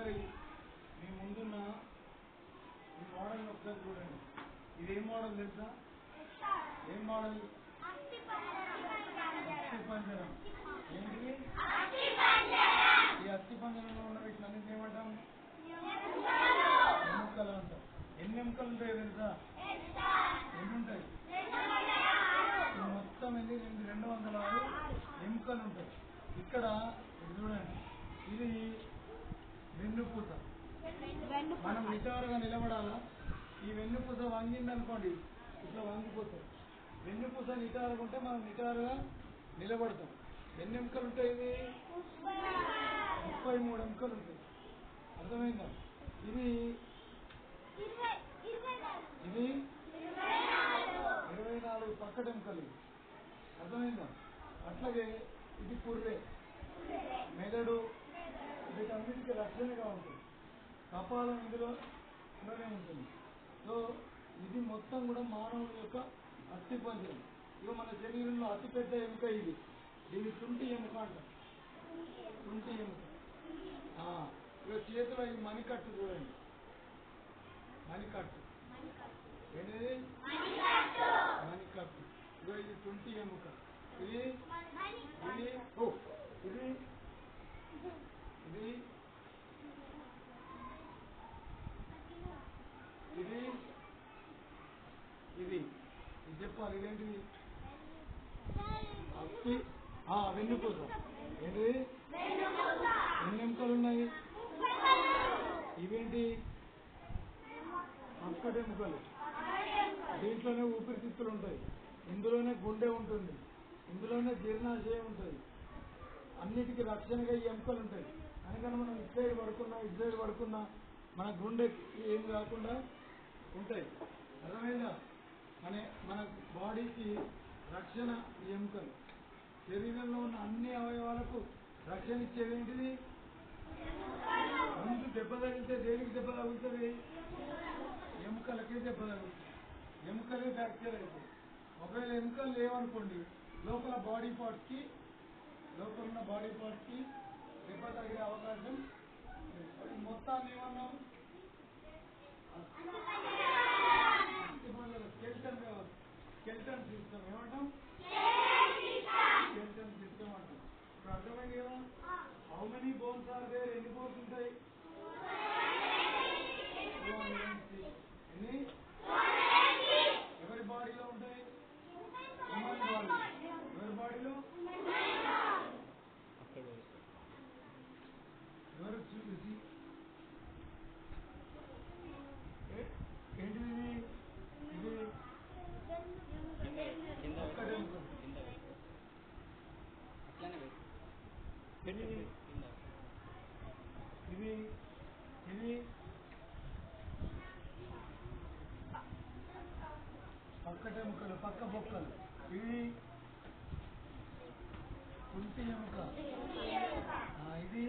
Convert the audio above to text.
ఒకసారి మీ ముందున్న ఈ మోడల్ ఒకసారి చూడండి. ఇది ఏం మోడల్ తెలుసా? ఏం మోడల్? అస్థిపంజరం. ఏంటిది? ఈ అస్థిపంజరంలో ఉన్న వీటిని ఏమంటాం? ఎముకలు అంటాం. ఎన్ని ఎముకలు ఉంటాయో తెలుసా? ఎన్ని ఉంటాయి? మొత్తం 206 ఎముకలు ఉంటాయి. ఇక్కడ చూడండి, ఇది వెన్నుపూస. మనం నిటారుగా నిలబడాలా? ఈ వెన్నుపూస వంగిందనుకోండి, ఇట్లా వంగిపోతాం. వెన్నుపూస నిటారుగా ఉంటే మనం నిటారుగా నిలబడతాం. ఎన్ని ఎముకలు ఉంటాయి? ఇది 33 ఎముకలు ఉంటాయి. అర్థమైందా? ఇది 24 పక్కటెముకలు. అర్థమైందా? అట్లాగే ఇది పుర్రె, మెదడు, వీటన్నిటికీ రక్షణగా ఉంటుంది. కపాలం ఇందులోనే ఉంటుంది. సో ఇది మొత్తం కూడా మానవుని యొక్క అస్థిపంజరం. ఇక మన శరీరంలో అతిపెద్ద ఎముక ఇది. దీన్ని తుంటి ఎముక అంటారు. తుంటి ఎముక. ఇక చేతిలో ఈ మణికట్టు చూడండి. మణికట్టు ఏంటిది? మణికట్టు. ఇక ఇది తుంటి ఎముక. ఇది ఇది ఇది ఇది ఇది ఇది ఇది చెప్పాలి. ఇదేంటిది? అస్థి వెన్నుపూస. ఏంటిది? ఎన్ని ఎముకలు ఉన్నాయి? ఇవేంటి? పక్కటెముకలు. దీంట్లోనే ఊపిరితిత్తులు ఉంటాయి, ఇందులోనే గుండె ఉంటుంది, ఇందులోనే జీర్ణాశయం ఉంటుంది. అన్నిటికీ రక్షణగా ఈ ఎముకలు ఉంటాయి. అందుకని మనం ఇటు సైడ్ పడుకున్నా మన గుండె ఏం కాకుండా ఉంటాయి. అర్థమైందా? మన బాడీకి రక్షణ ఈ ఎముకలు. శరీరంలో ఉన్న అన్ని అవయవాలకు రక్షణ ఇచ్చేది ఏంటిది? ముందు దెబ్బ తగిలితే దేనికి దెబ్బ తగులుతుంది? ఎముకలకే దెబ్బ తగులుతుంది. ఎముకలే ఫ్రాక్చర్ అవుతుంది. ఒకవేళ ఎముకలు లేవనుకోండి, లోపల ఉన్న బాడీ పార్ట్స్కి దెబ్బ తగిలే అవకాశం మొత్తాన్ని ఏమన్నాం? Skeleton system. ఏమంటాం? స్కెల్టన్ సిస్టమ్ అంటాం. ఇప్పుడు అర్థమైంది కదా? How many bones are there? ఎన్ని బోన్స్ ఉంటాయి? ఎన్ని? ఎవరి బాడీలో ఉంటాయి? Human body. ఎవరి బాడీలో? ఎవరు చూసి ఏంటిది? ఇది ఇది ఇది పక్కటెముకలు, పక్క బొక్కలు. ఇవి కుంటి ఎముక. ఇది